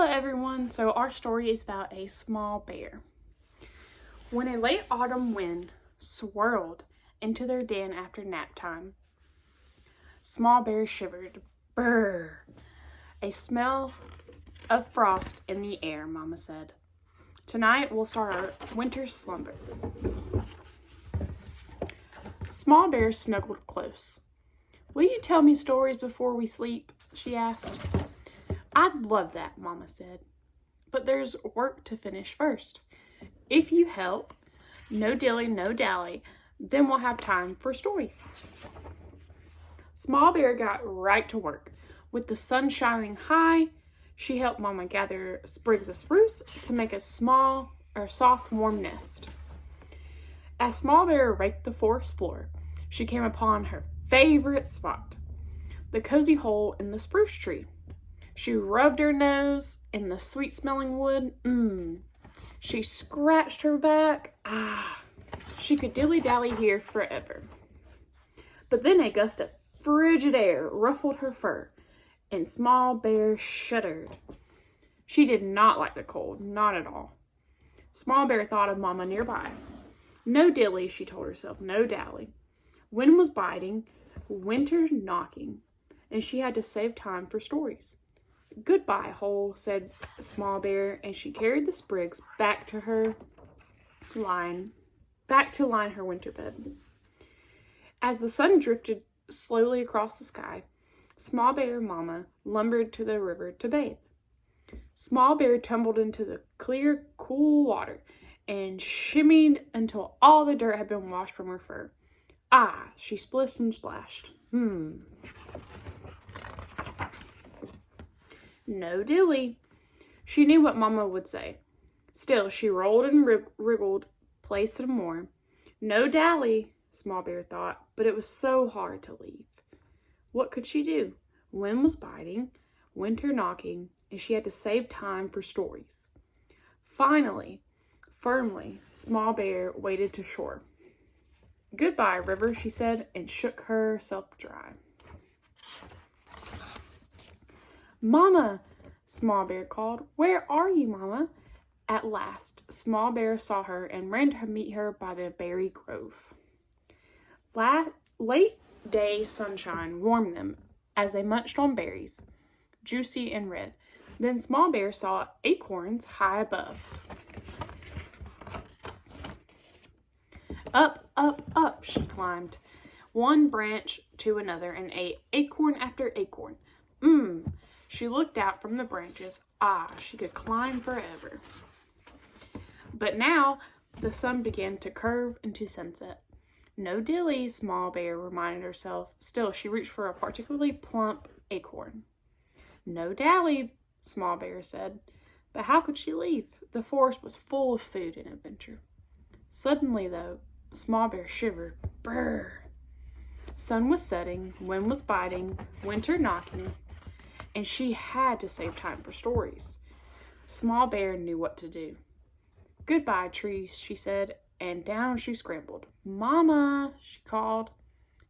Hello everyone, so our story is about a small bear. When a late autumn wind swirled into their den after nap time, Small Bear shivered. Brrr! A smell of frost in the air, Mama said. Tonight we'll start our winter slumber. Small Bear snuggled close. Will you tell me stories before we sleep? She asked. I'd love that, Mama said. But there's work to finish first. If you help, no dilly, no dally, then we'll have time for stories. Small Bear got right to work. With the sun shining high, she helped Mama gather sprigs of spruce to make a soft, warm nest. As Small Bear raked the forest floor, she came upon her favorite spot, the cozy hole in the spruce tree. She rubbed her nose in the sweet-smelling wood. She scratched her back. She could dilly-dally here forever. But then a gust of frigid air ruffled her fur, and Small Bear shuddered. She did not like the cold, not at all. Small Bear thought of Mama nearby. No dilly, she told herself, no dally. Wind was biting, winter knocking, and she had to save time for stories. Goodbye, hole, said Small Bear, and she carried the sprigs back to line her winter bed. As the sun drifted slowly across the sky, Small Bear Mama lumbered to the river to bathe. Small Bear tumbled into the clear, cool water and shimmied until all the dirt had been washed from her fur. She splished and splashed. No dilly. She knew what Mama would say. Still, she rolled and wriggled, play some more. No dally, Small Bear thought, but it was so hard to leave. What could she do? Wind was biting, winter knocking, and she had to save time for stories. Finally, firmly, Small Bear waded to shore. Goodbye, river, she said, and shook herself dry. Mama, Small Bear called. Where are you, Mama? At last, Small Bear saw her and ran to meet her by the berry grove. Late day sunshine warmed them as they munched on berries, juicy and red. Then Small Bear saw acorns high above. Up, up, up, she climbed, one branch to another, and ate acorn after acorn. She looked out from the branches. She could climb forever. But now the sun began to curve into sunset. No dilly, Small Bear reminded herself. Still, she reached for a particularly plump acorn. No dally, Small Bear said. But how could she leave? The forest was full of food and adventure. Suddenly, though, Small Bear shivered. Brrr! Sun was setting, wind was biting, winter knocking, and she had to save time for stories. Small Bear knew what to do. Goodbye, trees, she said, and down she scrambled. Mama, she called.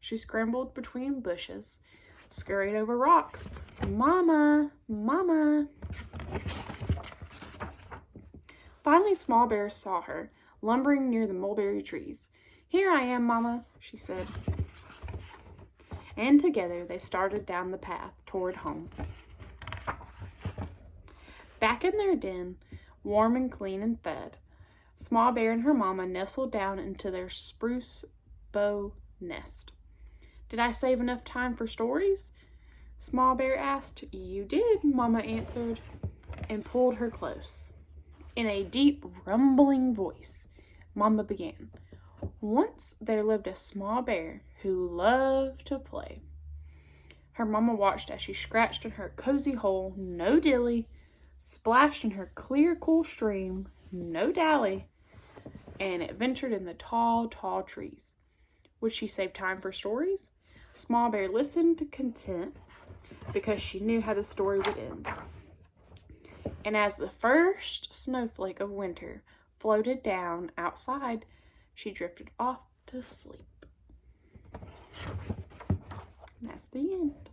She scrambled between bushes, scurried over rocks. Mama, Mama. Finally, Small Bear saw her, lumbering near the mulberry trees. Here I am, Mama, she said. And together they started down the path toward home. Back in their den, warm and clean and fed, Small Bear and her Mama nestled down into their spruce bough nest. Did I save enough time for stories? Small Bear asked. You did, Mama answered, and pulled her close. In a deep, rumbling voice, Mama began. Once there lived a small bear who loved to play. Her Mama watched as she scratched in her cozy hole, no dilly, splashed in her clear, cool stream, no dally, and adventured in the tall, tall trees. Would she save time for stories? Small Bear listened content because she knew how the story would end. And as the first snowflake of winter floated down outside, she drifted off to sleep. And that's the end.